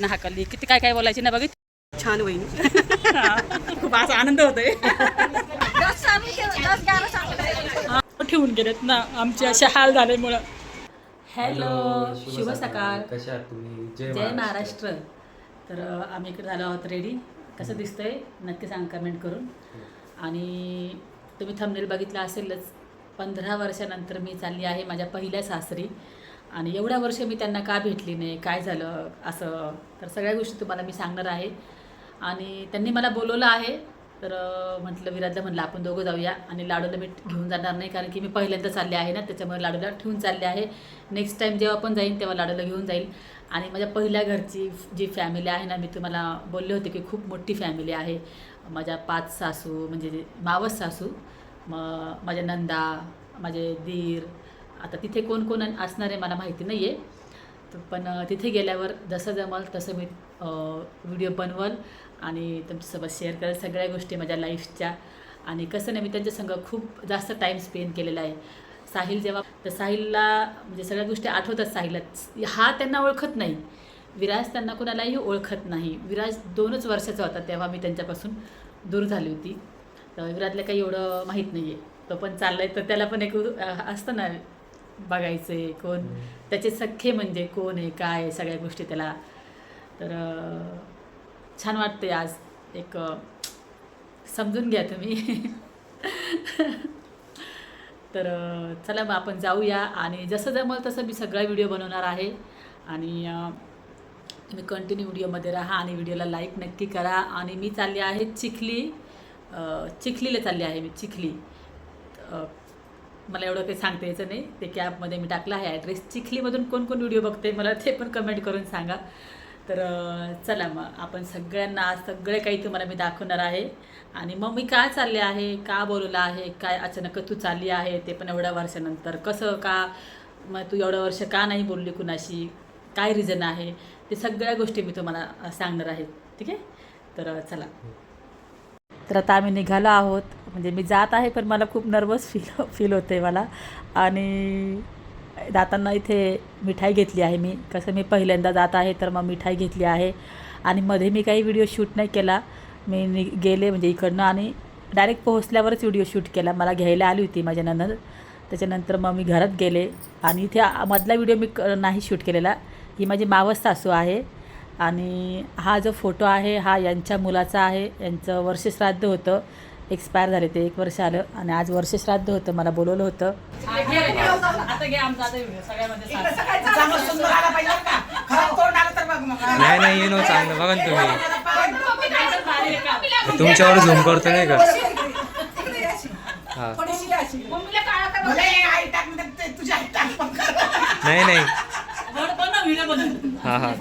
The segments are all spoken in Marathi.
ना हाकलली. किती काय काय बोलायची ना बघित. छान वहिनी. खूप असा आनंद होतोय. ठेवून गेलेत ना आमचे असे हाल झाल्यामुळं. हॅलो, शुभ सकाळ. कशा आहात तुम्ही? जय महाराष्ट्र. तर आम्ही इकडे झालो आहोत रेडी. कसं दिसतंय नक्की सांग कमेंट करून. आणि तुम्ही थंबनेल बघितला असेलच, 15 वर्षानंतर मी चालली आहे माझ्या पहिल्या सासरी. आणि एवढ्या वर्ष मी त्यांना का भेटली नाही, काय झालं असं, तर सगळ्या गोष्टी तुम्हाला मी सांगणार आहे. आणि त्यांनी मला बोलवलं आहे, तर म्हटलं विराजला म्हटलं आपण दोघं जाऊया. आणि लाडूला मी घेऊन जाणार नाही, कारण की मी पहिल्यांदा चालले आहे ना, त्याच्यामुळे लाडूला ठेवून चालले आहे. नेक्स्ट टाईम जेव्हा पण जाईन तेव्हा लाडूला घेऊन जाईल. आणि माझ्या पहिल्या घरची जी फॅमिली आहे ना, मी तुम्हाला बोलले होते की खूप मोठी फॅमिली आहे. माझ्या 5 सासू, म्हणजे मावस सासू, माझ्या नंदा, माझे दीर. आता तिथे कोण कोण असणार आहे मला माहिती नाही आहे, पण तिथे गेल्यावर जसं जमल तसं मी व्हिडिओ बनवल आणि तुमच्यासोबत शेअर करेल सगळ्या गोष्टी माझ्या लाईफच्या. आणि कसं नाही, मी त्यांच्यासंग खूप जास्त टाईम स्पेंड केलेला आहे. साहिल जेव्हा, तर साहिलला म्हणजे सगळ्या गोष्टी आठवतात. साहिलला हा त्यांना ओळखत नाही, विराज त्यांना कुणालाही ओळखत नाही. विराज 2च वर्षाचा होता तेव्हा मी त्यांच्यापासून दूर झाली होती. तर विराजला काही एवढं माहीत नाही आहे. तो पण चालला आहे, तर त्याला पण एक असतं ना बघायचं आहे कोण त्याचे सख्खे, म्हणजे कोण आहे काय सगळ्या गोष्टी त्याला. तर छान वाटते आज. एक समजून घ्या तुम्ही. तर चला मग आपण जाऊया. आणि जसं जमल तसं मी सगळा व्हिडिओ बनवणार आहे. आणि तुम्ही कंटिन्यू व्हिडिओमध्ये राहा आणि व्हिडिओला लाईक नक्की करा. आणि मी चालली आहे चिखलीला चालली आहे मी. चिखली, मला एवढं काही सांगता यायचं नाही, ते कॅबमध्ये मी टाकला आहे ॲड्रेस. चिखलीमधून कोण कोण व्हिडिओ बघते मला ते पण कमेंट करून सांगा. तर चला मग आपण सगळ्यांना आज सगळे काही तुम्हाला मी दाखवणार आहे. आणि मग मी का चालले आहे, का बोलवलं आहे, काय अचानक तू चालली आहे, ते पण एवढ्या वर्षानंतर. कसं का, मग तू एवढं वर्ष का नाही बोलली कुणाशी, काय रिझन आहे, ते सगळ्या गोष्टी मी तुम्हाला सांगणार आहे. ठीक आहे, तर चला. तर आता आम्ही निघालो आहोत. म्हणजे मी जात आहे पण मला खूप नर्वस फील होते मला. आणि जाताना इथे मिठाई घेतली आहे मी. कसं मी पहिल्यांदा जात आहे तर मग मिठाई घेतली आहे. आणि मध्ये मी काही व्हिडिओ शूट नाही केला. मी गेले म्हणजे इकडनं आणि डायरेक्ट पोहोचल्यावरच व्हिडिओ शूट केला. मला घ्यायला आली होती माझ्या नंतर. त्याच्यानंतर मग मी घरात गेले आणि इथे मधला व्हिडिओ मी नाही शूट केलेला. ही माझी मावस सासू आहे. आणि हा जो फोटो आहे हा यांच्या मुलाचा आहे. यांचं वर्षश्राद्ध होतं, एक्सपायर झाले ते 1 वर्ष आलं. आणि आज वर्षश्राद्ध होतं, मला बोलवलं होतं. नाही नाही, ये नो चांगलं बघा ना तुम्ही. तुमच्यावर झूम करतो नाही का. हां नाही नाही, हां हां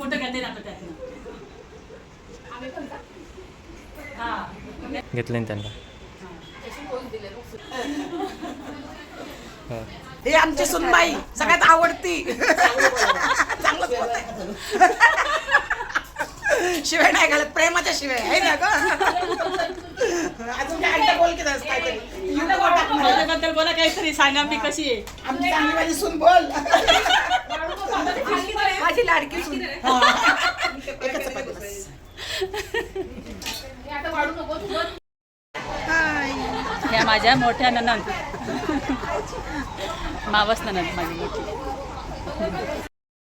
घेतलं ना त्यांना. हे आमची सुनबाई सगळ्यात आवडती. शिवाय नाही घालत, प्रेमाच्या शिवाय आहे ना ग. अजून काय बोल की माझ्याबद्दल बोला काहीतरी, सांगा मी कशी आहे. आमची चांगली माझी सून बोल. माझी लाडकी सून. ह्या माझ्या मोठ्या ननंद, मावस ननंद माझी मोठी.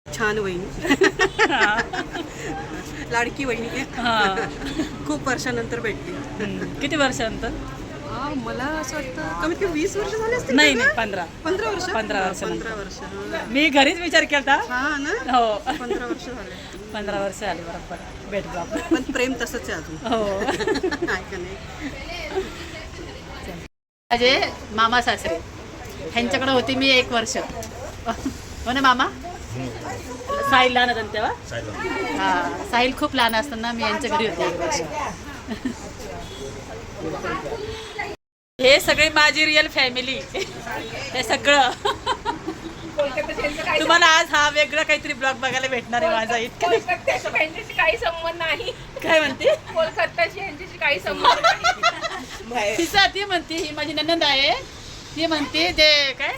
छान वहिनी. लाडकी वहिनी. हां, खूप वर्षानंतर भेटली. किती वर्षानंतर? मला असं वाटतं कमीत कमी 20 वर्ष झाले असतील. नाही नाही, 15 वर्ष. 15 वर्ष. 15 वर्ष. मी घरीच विचार केला. हा ना, हो, 15 वर्ष झाले. 15 वर्ष आली बरोबर भेटलो आपण. पण प्रेम तसंच आहे अजून. हो. आहे का नाही. माझे मामा सासरे, ह्यांच्याकडे होती मी 1 वर्ष. हो ना मामा. साहिल लहान होता तेव्हा. हां, साहिल खूप लहान असताना मी यांच्या घरी होते 1 वर्ष. हे सगळे माझी रिअल फॅमिली. हे सगळं तुम्हाला आज हा वेगळा काहीतरी ब्लॉग बघायला भेटणार आहे माझा. इतका यांच्याशी काही संबंध नाही. काय म्हणते, कोलकाताशी यांच्याशी काही संबंध नाही. तिचा ती म्हणते ही माझी ननंद आहे. ती म्हणते जे काय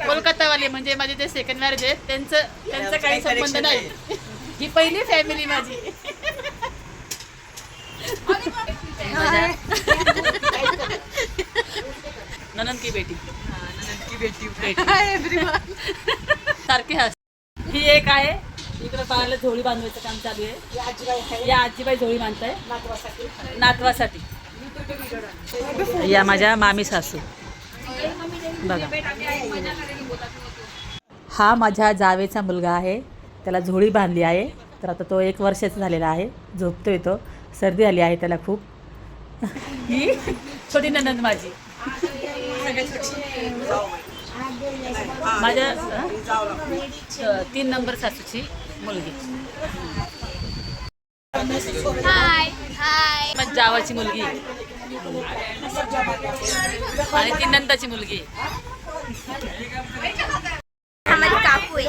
कोलकातावाले म्हणजे माझे जे सेकंड मॅरेज आहेत त्यांचं काही संबंध नाही. ही पहिली फॅमिली माझी. माझ्या ननंद की बेटी सारखी हस. ही एक आहे इकडे पाहायला झोळी बांधवायचं काम चालू आहे. या आजीबाई झोळी बांधताय नातवासाठी. या माझ्या मामी सासू बघा. हा माझ्या जावेचा मुलगा आहे, त्याला झोळी बांधली आहे. तर आता तो 1 वर्षाचा झालेला आहे, झोपतोय तो. सर्दी आली आहे त्याला खूप. ही छोटी ननंद माझी, माझ्या 3 नंबर सासूची मुलगी. माझ्या जावाची मुलगी आणि 3 नंदाची मुलगी. हमारी काकू है।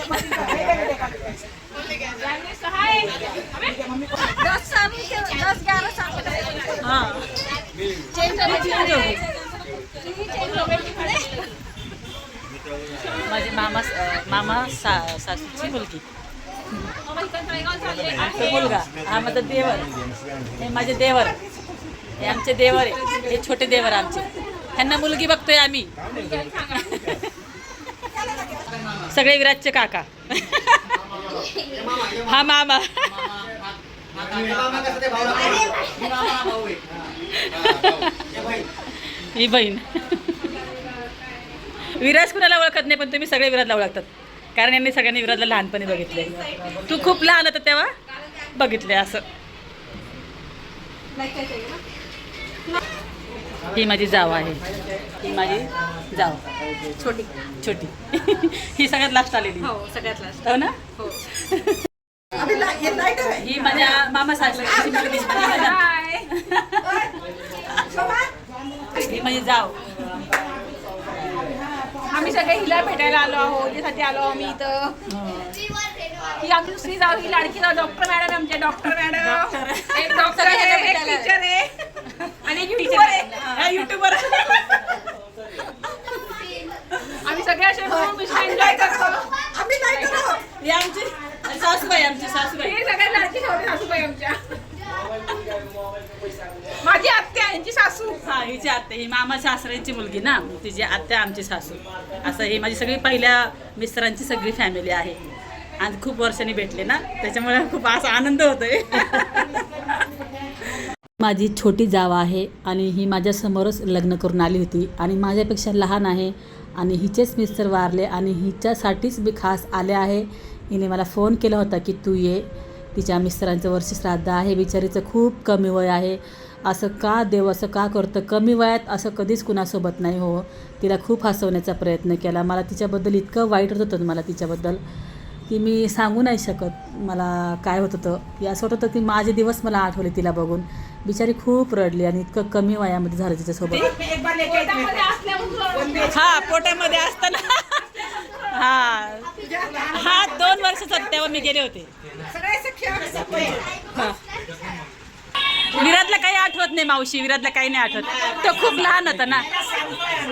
10-11 साल हां माझी मामा सासूची मुलगी. आमचा मुलगा हा माझा देवर. हे माझे देवर, हे आमचे देवर आहे. हे छोटे देवर आमचे. ह्यांना मुलगी बघतोय आम्ही. सगळे विराजचे काका. हा मामा. ही बहीण. विराज कुणाला ओळखत नाही, पण तुम्ही सगळे विराजला ओळखतात, कारण यांनी सगळ्यांनी विराजला लहानपणी बघितले. तू खूप लहान होता तेव्हा बघितले असं. ही माझी जाव आहे. ही माझी जाव छोटी छोटी. ही सगळ्यात लास्ट आलेली. हो सगळ्यात लास्ट. हो ना. हो. ही माझ्या मामा सासूची मुलगी. ही माझी जाव. आम्ही सगळे हिला भेटायला आलो आहोत, यासाठी आलो आम्ही इथं. ही आमची दुसरी जाऊ, ही लाडकी जाऊ डॉक्टर मॅडम. आमच्या डॉक्टर मॅडम एक डॉक्टर आहे, एक टीचर आहे आणि एक युट्यूबर आहे. युट्यूबर आम्ही सगळे असे एन्जॉय करतो. ही आमची सासूबाई. आमची सासूबाई हे सगळ्यात लाडकी छोटी सासूबाई आमच्या. माझी आत्या यांची सासू. हा हिची आत्या. ही मामा सासऱ्यांची मुलगी ना, तिची आत्या आमची सासू. असं ही माझी सगळी पहिल्या मिस्टरांची सगळी फॅमिली आहे. आणि खूप वर्षांनी भेटले ना, त्याच्यामुळे खूप असा आनंद होतोय. माझी छोटी जाव आहे आणि ही माझ्यासमोरच लग्न करून आली होती आणि माझ्यापेक्षा लहान आहे. आणि हिचेच मिस्टर वारले आणि हिच्यासाठीच मी खास आले आहे. हिने मला फोन केला होता की तू ये. तिच्या मिस्टरांचं वर्ष श्राद्ध आहे. बिचारीचं खूप कमी वय आहे. असं का देव असं का करतं? कमी वयात असं कधीच कुणासोबत नाही हो. तिला खूप हसवण्याचा प्रयत्न केला. मला तिच्याबद्दल इतकं वाईट होत होतं मला तिच्याबद्दल की मी सांगू नाही शकत मला काय होत होतं. की असं होत होतं की माझे दिवस मला आठवले तिला बघून. बिचारी खूप रडली आणि इतकं कमी वयामध्ये झालं तिच्यासोबत. हा पोटामध्ये असताना. हा 2 वर्षाचा तेव्हा मी गेले होते. विराजला काही आठवत नाही मावशी. विराजला काही नाही आठवत. तो खूप लहान होता ना.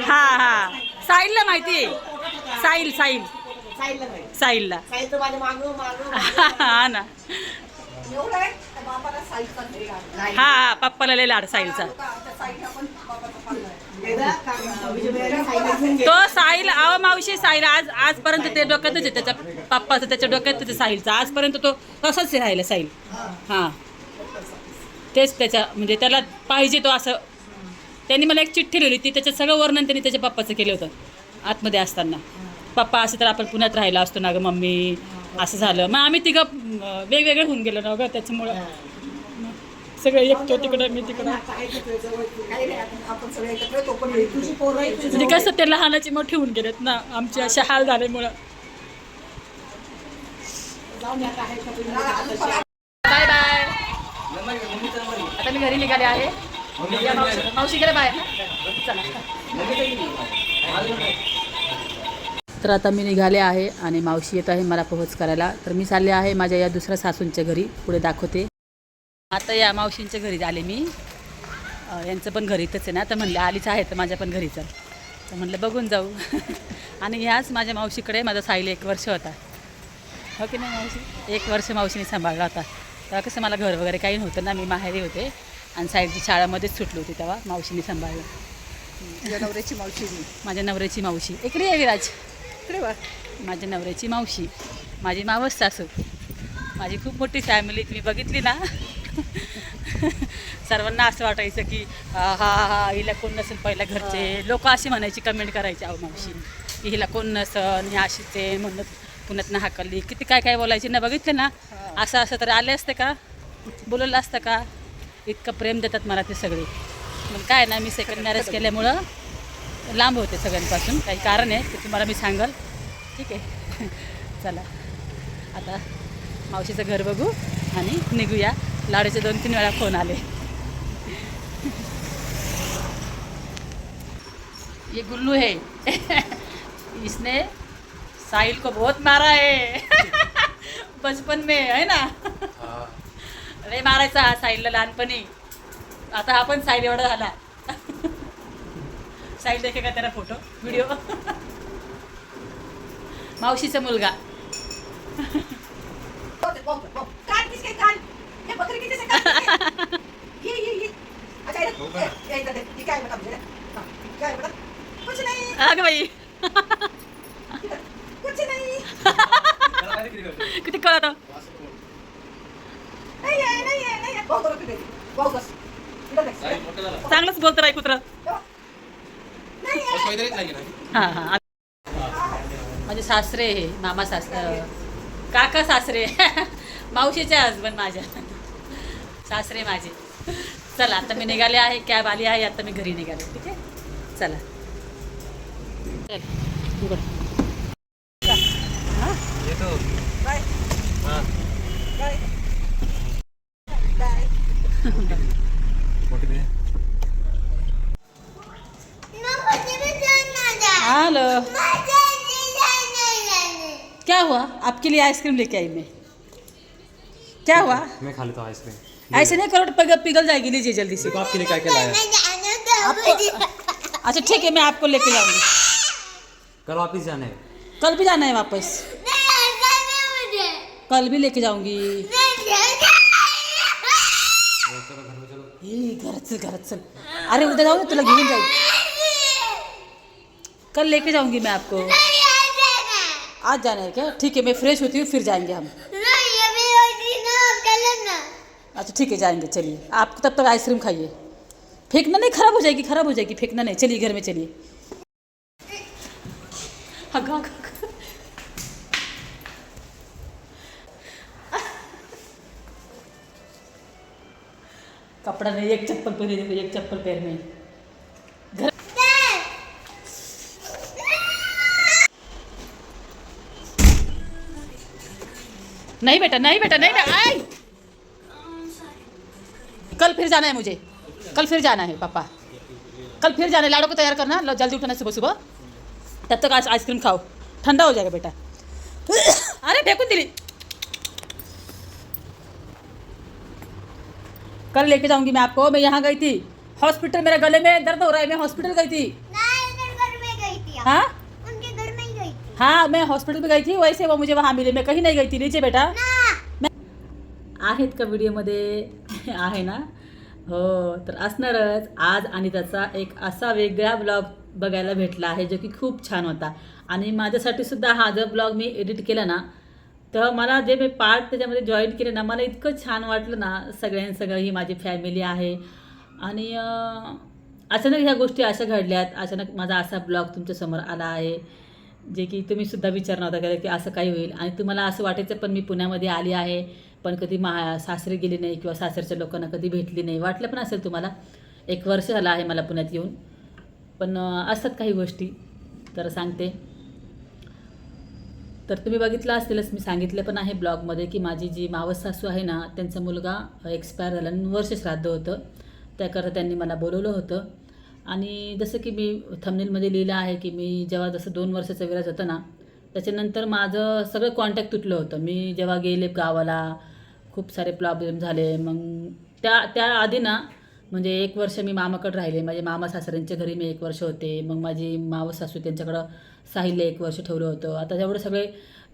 हा साहिलला माहिती आहे. साहिलला हा ना. हा पप्पाला लय लाड साहिलचा. तो साहिल अहो मावशी साहिल आजपर्यंत ते डोक्यातच आहे त्याच्या पप्पाचं. त्याच्या डोक्यात त्याच्या साहिलचा आजपर्यंत तो तसाच राहिला साहिल. हां तेच त्याच्या म्हणजे त्याला पाहिजे तो असं. त्यांनी मला एक चिठ्ठी लिहिली ती त्याच्यात सगळं वर्णन त्यांनी त्याच्या पप्पाचं केलं होतं आतमध्ये असताना. पप्पा असं तर आपण पुण्यात राहिला असतो ना गं मम्मी, असं झालं. मग आम्ही तिघं वेगवेगळे होऊन गेलो ना गं, त्याच्यामुळं सगळं एकटं तिकडं मी तिकडं. म्हणजे कसं ते लहानाची मोठी होऊन गेलेत ना, आमचे असे हाल झाल्यामुळं. Bye bye. आता मी घरी निघाले आहे. मावशी गेले बाहेर ना. चला. तर आता मी निघाले आहे आणि मावशी येत आहे मला पोहोच करायला. तर मी चालले आहे माझ्या या दुसऱ्या सासूंच्या घरी. पुढे दाखवते. आता या मावशींच्या घरी आले मी. यांचं पण घरी इथंच आहे ना. तर म्हणलं आलीच आहे तर माझ्या पण घरी चल. तर म्हणलं बघून जाऊ. आणि ह्याच माझ्या मावशीकडे माझा साहिल 1 वर्ष होता. हो की नाही मावशी? 1 वर्ष मावशीने सांभाळला होता. तेव्हा कसं मला घर वगैरे काही नव्हतं ना, मी माहेरी होते. आणि साईडची शाळामध्येच सुटली होती तेव्हा मावशीने सांभाळलं. तुझ्या नवऱ्याची मावशी मी. माझ्या नवऱ्याची मावशी इकडे आहे विराज. इकडे बघ. माझ्या नवऱ्याची मावशी, माझी मावस सासू, माझी खूप मोठी फॅमिली तुम्ही बघितली ना. सर्वांना असं वाटायचं की हा हा हिला कोण नसेल, पहिल्या घरचे लोक अशी म्हणायची, कमेंट करायची अहो मावशी की हिला कोण नसन, ही अशीच आहे म्हणत पुण्यातनं हाकलली, किती काय काय बोलायची ना. बघितले ना, असं असं तर आले असते का, बोलवलं असतं का. इतकं प्रेम देतात मला ते सगळे. मग काय ना, मी सेकंड मॅरेज केल्यामुळं लांब होते सगळ्यांपासून. काही कारण आहे ते तुम्हाला मी सांगाल. ठीक आहे. चला आता मावशीचं घर बघू आणि निघूया. लाडूचे 2-3 वेळा फोन आले. ये गुल्लू है. इसने साहिल को बहुत मारा है. बचपन में है ना. लय मारायचा हा साहिलला लहानपणी. आता हा पण साहिल एवढा झाला. साहिल देखे का त्याला फोटो व्हिडिओ. मावशीचा मुलगा. कान किसके कान? हे बकरी के जैसे कान किसके? ये. अच्छा ये इधर देख. ये क्या है बता मुझे. हाँ, क्या है बता? कुछ नहीं. अगं बाई. कुछ नहीं. किती कळत. नहीं है. बहुत बड़ा पिटे. बहुत बस. इधर देख. चांगलंच बोलतं बाई कुत्र. नहीं है. हां हां. माझे सासरे हे मामा सासरे, काका सासरे, मावशीचे हजबंड माझ्या, सासरे माझे. चला आता मी निघाले आहे, कॅब आली आहे, आता मी घरी निघाले. ठीक आहे, चला. चल उघड. येतो. बाय हां. बाय. मोठी दे. हेलो, क्या हुआ? आपके लिए आइसक्रीम लेके आई मैं. क्या हुआ? मैं खा लेता हूँ आइसक्रीम. ऐसे नहीं करो, पिघल जाएगी. लीजिए जल्दी से. देखो आपके लिए क्या क्या लाया. अच्छा ठीक है, मैं आपको लेके जाऊंगी. कल वापिस जाना है. कल भी जाना है वापस. कल भी लेके जाऊंगी. चलो घर में चलो. घरात चल. अरे उद्या जाऊ ना, तुला घेऊन जाऊ. कल लेके जाऊंगी मैं आपको. आज जाना है क्या? ठीक है, मैं फ्रेश होती हूँ, फिर जाएंगे हम. अच्छा ठीक है, जाएंगे. चलिए, आप तब तक आइसक्रीम खाइए. फेंकना नहीं, खराब हो जाएगी. फेंकना नहीं. चलिए घर में चलिए. कपड़ा नहीं, एक चप्पल पहने, देखो एक चप्पल पैर में. घर नहीं बेटा. आई. कल फिर जाना है मुझे. कल फिर जाना है पापा. कल फिर जाना है. लाडो को तैयार करना, जल्दी उठना सुबह सुबह. तब तक आज आइसक्रीम खाओ, ठंडा हो जाएगा बेटा. अरे फेंकून दिली. कल लेके जाऊंगी मैं आपको. मैं यहाँ गई थी हॉस्पिटल, मेरे गले में दर्द हो रहा है, मैं हॉस्पिटल गई थी. हाँ हाँ, मैं हॉस्पिटल में गई थी. वैसे वो मुझे वहाँ मिले, मैं कहीं नहीं गई थी. नीचे बेटा. आहेत का व्हिडिओमध्ये? आहे ना. हो, तर असणारच. आज आणि त्याचा एक असा वेगळा ब्लॉग बघायला भेटला आहे, जो की खूप छान होता. आणि माझ्यासाठी सुद्धा हा जो ब्लॉग मी एडिट केला ना, तर मला जे मी पार्ट त्याच्यामध्ये जॉईन केले ना, मला इतकं छान वाटलं ना. सगळ्यांसगळं ही माझी फॅमिली आहे. आणि अचानक ह्या गोष्टी अशा घडल्यात. अचानक माझा असा ब्लॉग तुमच्यासमोर आला आहे, जे की तुम्हीसुद्धा विचार नव्हता की असं काही होईल. आणि तुम्हाला असं वाटायचं पण मी पुण्यामध्ये आली आहे, पण कधी सासरी गेली नाही किंवा सासरच्या लोकांना कधी भेटली नाही. वाटलं पण असेल तुम्हाला. 1 वर्ष झालं आहे मला पुण्यात येऊन. पण असतात काही गोष्टी, तर सांगते. तर तुम्ही बघितलं असतीलच, मी सांगितलं पण आहे ब्लॉगमध्ये की माझी जी मावस सासू आहे ना, त्यांचा मुलगा एक्सपायर झाला. वर्ष श्राद्ध होतं, त्याकरता त्यांनी मला बोलवलं होतं. आणि जसं की मी थंबनेलमध्ये लिहिलं आहे की मी जेव्हा जसं 2 वर्षाचा विराज होतं ना, त्याच्यानंतर माझं सगळं कॉन्टॅक्ट तुटलं होतं. मी जेव्हा गेले गावाला, खूप सारे प्रॉब्लेम झाले. मग त्या आधी ना, म्हणजे 1 वर्ष मी मामाकडे राहिले. माझे मामा सासऱ्यांच्या घरी मी 1 वर्ष होते. मग माझी मावस सासू त्यांच्याकडं साहिलला 1 वर्ष ठेवलं होतं. आता एवढं सगळे,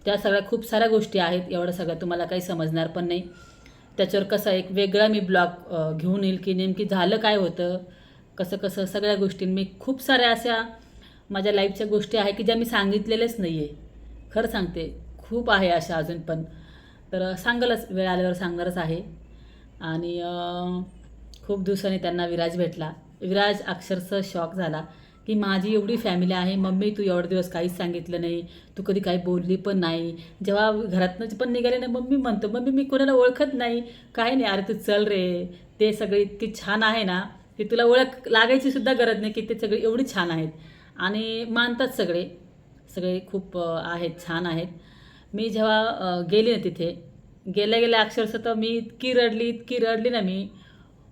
त्या सगळ्या खूप साऱ्या गोष्टी आहेत. एवढं सगळं तुम्हाला काही समजणार पण नाही. त्याच्यावर कसा एक वेगळा मी ब्लॉग घेऊन येईल की नेमकी झालं काय होतं, कसं कसं सगळ्या गोष्टी. मी खूप साऱ्या अशा माझ्या लाईफच्या गोष्टी आहे की ज्या मी सांगितलेल्याच नाही आहे. खरं सांगते, खूप आहे अशा अजून पण. तर सांगालच, वेळ आल्यावर सांगणारच आहे. आणि खूप दिवसांनी त्यांना विराज भेटला. विराज अक्षरशः शॉक झाला की माझी एवढी फॅमिली आहे, मम्मी तू एवढे दिवस काहीच सांगितलं नाही, तू कधी काही बोलली पण नाही. जेव्हा घरातनं पण निघाले ना, मम्मी म्हणतो, मम्मी मी कोणाला ओळखत नाही, काय नाही, अरे तू चल रे, ते सगळे इतकी छान आहे ना की तुला ओळख लागायची सुद्धा गरज नाही की ते सगळे एवढी छान आहेत. आणि मानतात सगळे, सगळे खूप आहेत, छान आहेत. मी जेव्हा गेली ना तिथे, गेल्या गेल्या अक्षरशः तर मी इतकी रडली ना मी,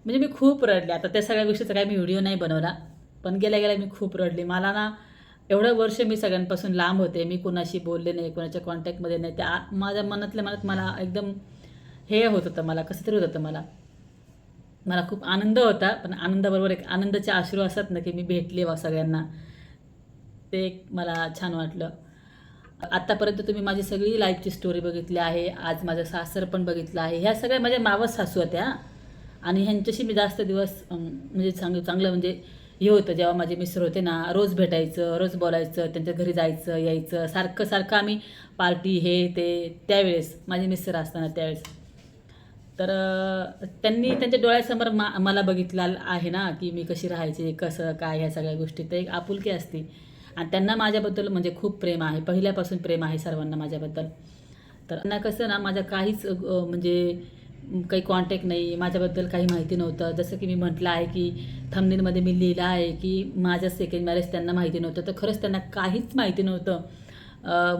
म्हणजे मी खूप रडले. आता त्या सगळ्या गोष्टीचा काही मी व्हिडिओ नाही बनवला, पण गेल्या गेल्या मी खूप रडली. मला ना एवढं वर्ष मी सगळ्यांपासून लांब होते, मी कोणाशी बोलले नाही, कोणाच्या कॉन्टॅक्टमध्ये नाही. त्या माझ्या मनातल्या मनात मला एकदम हे होत होतं, मला कसं तरी होत होतं. मला खूप आनंद होता, पण आनंदाबरोबर एक आनंदाचे अश्रू असतात ना की मी भेटले वा सगळ्यांना, ते एक मला छान वाटलं. आत्तापर्यंत तुम्ही माझी सगळी लाईफची स्टोरी बघितली आहे. आज माझं सासर पण बघितलं आहे. ह्या सगळ्या माझ्या मावस सासू होत्या आणि ह्यांच्याशी मी जास्त दिवस म्हणजे चांगलं म्हणजे हे होतं. जेव्हा माझे मिस्टर होते ना, रोज भेटायचं, रोज बोलायचं, त्यांच्या घरी जायचं यायचं, सारखं आम्ही पार्टी हे ते. त्यावेळेस माझे मिस्टर असताना त्यावेळेस तर त्यांनी त्यांच्या डोळ्यासमोर मला बघितलं आहे ना की मी कशी राहायची, कसं काय, ह्या सगळ्या गोष्टी. तर एक आपुलकी असते आणि त्यांना माझ्याबद्दल म्हणजे खूप प्रेम आहे, पहिल्यापासून प्रेम आहे सर्वांना माझ्याबद्दल. तर त्यांना कसं ना माझ्या काहीच म्हणजे काही कॉन्टॅक्ट नाही, माझ्याबद्दल काही माहिती नव्हतं. जसं की मी म्हटलं आहे की थंबनेलमध्ये मी लिहिलं आहे की माझं सेकंड मॅरेज त्यांना माहिती नव्हतं. तर खरंच त्यांना काहीच माहिती नव्हतं.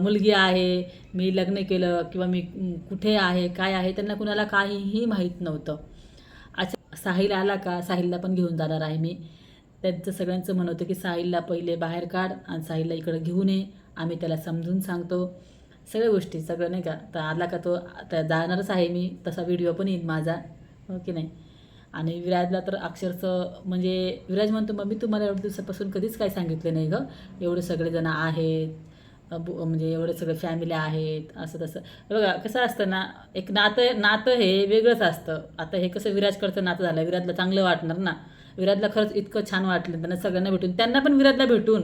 मुलगी आहे, मी लग्न केलं किंवा मी कुठे आहे, काय आहे, त्यांना कुणाला काहीही माहीत नव्हतं. अच्छा, साहिल आला का, साहिलला पण घेऊन जाणार आहे मी. त्यांचं सगळ्यांचं म्हणत होतं की साहिलला पहिले बाहेर काढ आणि साहिलला इकडं घेऊन ये, आम्ही त्याला समजून सांगतो सगळ्या गोष्टी, सगळं नाही का. तर आला का तो आता जाणारच आहे मी, तसा व्हिडिओ पण येईल माझा, हो की नाही. आणि विराजला तर अक्षरशः म्हणजे विराज म्हणतो, मम्मी तुम्हाला एवढ्या दिवसापासून कधीच काय सांगितलं नाही गं, एवढे सगळेजण आहेत, म्हणजे एवढे सगळे फॅमिली आहेत, असं तसं. बघा कसं असतं ना, एक नातं हे वेगळंच असतं. आता हे कसं विराजकडचं नातं झालं, विराजला चांगलं वाटणार ना. विराजला खरंच इतकं छान वाटलं त्यांना सगळ्यांना भेटून, त्यांना पण विराजला भेटून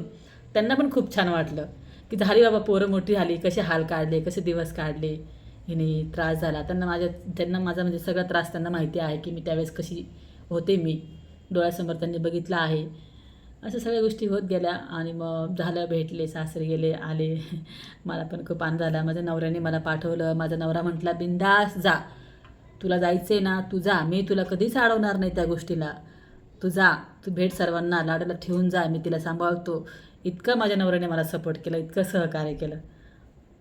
त्यांना पण खूप छान वाटलं की झाली बाबा, पोरं मोठी झाली, कसे हाल काढले, कसे दिवस काढले, हिने त्रास झाला त्यांना माझा म्हणजे सगळा त्रास त्यांना माहिती आहे की मी त्यावेळेस कशी होते, मी डोळ्यासमोर त्यांनी बघितलं आहे. अशा सगळ्या गोष्टी होत गेल्या आणि मग झालं, भेटले, सासरे गेले, आले. मला पण खूप आनंद झाला. माझ्या नवऱ्याने मला पाठवलं. माझा नवरा म्हटला, बिंदास जा, तुला जायचं आहे ना तू जा, मी तुला कधीच अडवणार नाही त्या गोष्टीला, तू जा, तू भेट सर्वांना, लाडाला ठेवून जा, मी तिला सांभाळतो. इतकं माझ्या नवऱ्याने मला सपोर्ट केलं, इतकं सहकार्य केलं.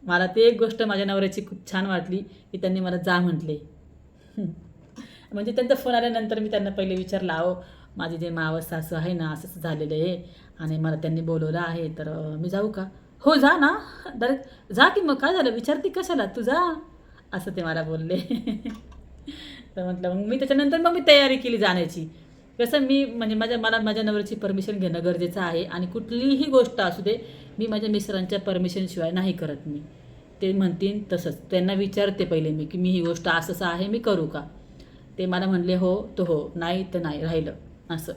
मला ती एक गोष्ट माझ्या नवऱ्याची खूप छान वाटली की त्यांनी मला जा म्हटले. म्हणजे त्यांचा फोन आल्यानंतर मी त्यांना पहिले विचारलं, अहो माझी जे मावस सासू आहे ना, असंच झालेलं आहे आणि मला त्यांनी बोलवलं आहे, तर मी जाऊ का. हो जा ना, डायरेक्ट जा की, मग काय झालं, विचारते कशाला, तू जा, असं ते मला बोलले. तर म्हटलं मग मी त्याच्यानंतर मग मी तयारी केली जाण्याची. कसं मी म्हणजे मला माझ्या नवऱ्याची परमिशन घेणं गरजेचं आहे आणि कुठलीही गोष्ट असू दे मी माझ्या मिस्टरांच्या परमिशनशिवाय नाही करत. मी ते म्हणतील तसंच त्यांना विचारते पहिले मी की मी ही गोष्ट असं आहे, मी करू का. ते मला म्हणले हो तर हो, नाही तर नाही, राहिलं असं.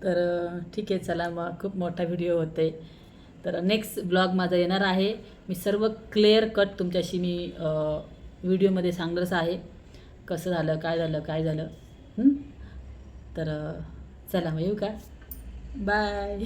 तर ठीक आहे, चला मग खूप मोठा व्हिडिओ होते. तर नेक्स्ट ब्लॉग माझा येणार आहे. मी सर्व क्लिअर कट तुमच्याशी मी व्हिडिओमध्ये सांगणारच आहे, कसं झालं, काय झालं. तर चला मग येऊ का, बाय.